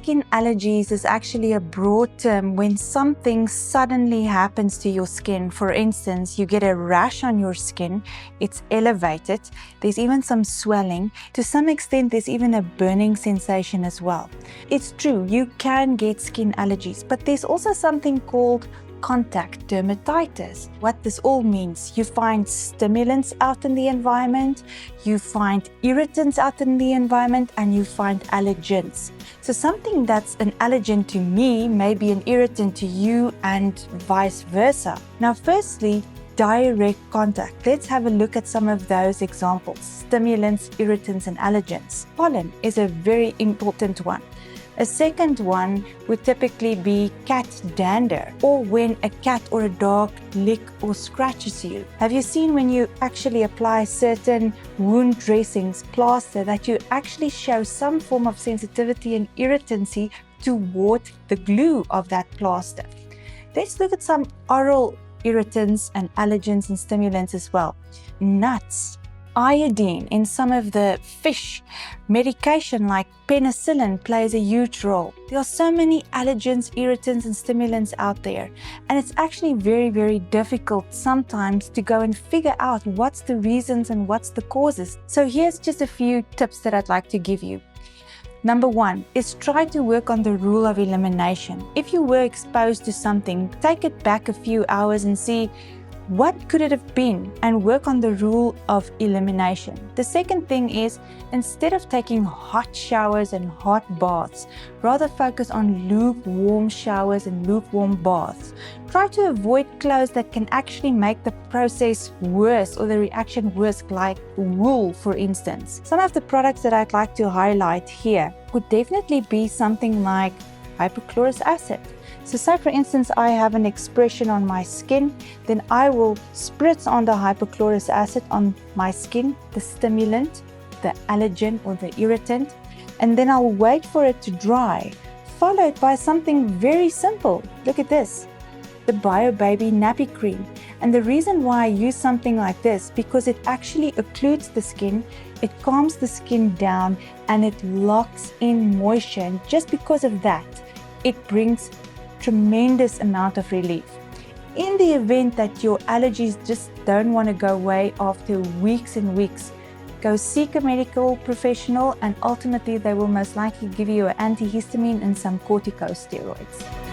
Skin allergies is actually a broad term when something suddenly happens to your skin. For instance, you get a rash on your skin, it's elevated, there's even some swelling. To some extent, there's even a burning sensation as well. It's true, you can get skin allergies, but there's also something called contact dermatitis. What this all means, you find stimulants out in the environment, you find irritants out in the environment, and you find allergens. So something that's an allergen to me may be an irritant to you and vice versa. Now, firstly, direct contact. Let's have a look at some of those examples. Stimulants, irritants, and allergens. Pollen is a very important one. A second one would typically be cat dander, or when a cat or a dog lick or scratches you. Have you seen when you actually apply certain wound dressings, plaster, that you actually show some form of sensitivity and irritancy toward the glue of that plaster? Let's look at some oral irritants and allergens and stimulants as well. Nuts. Iodine in some of the fish, medication like penicillin plays a huge role. There are so many allergens, irritants, and stimulants out there, and it's actually very, very difficult sometimes to go and figure out what's the reasons and what's the causes. So here's just a few tips that I'd like to give you. Number one is try to work on the rule of elimination. If you were exposed to something, take it back a few hours and see what could it have been, and work on the rule of elimination. The second thing is, instead of taking hot showers and hot baths, rather focus on lukewarm showers and lukewarm baths. Try to avoid clothes that can actually make the process worse or the reaction worse, like wool, for instance. Some of the products that I'd like to highlight here would definitely be something like hypochlorous acid. So say for instance, I have an expression on my skin, then I will spritz on the hypochlorous acid on my skin, the stimulant, the allergen or the irritant, and then I'll wait for it to dry, followed by something very simple. Look at this, the BioBaby nappy cream. And the reason why I use something like this, because it actually occludes the skin, it calms the skin down, and it locks in moisture. And just because of that, it brings tremendous amount of relief. In the event that your allergies just don't want to go away after weeks and weeks, go seek a medical professional, and ultimately they will most likely give you an antihistamine and some corticosteroids.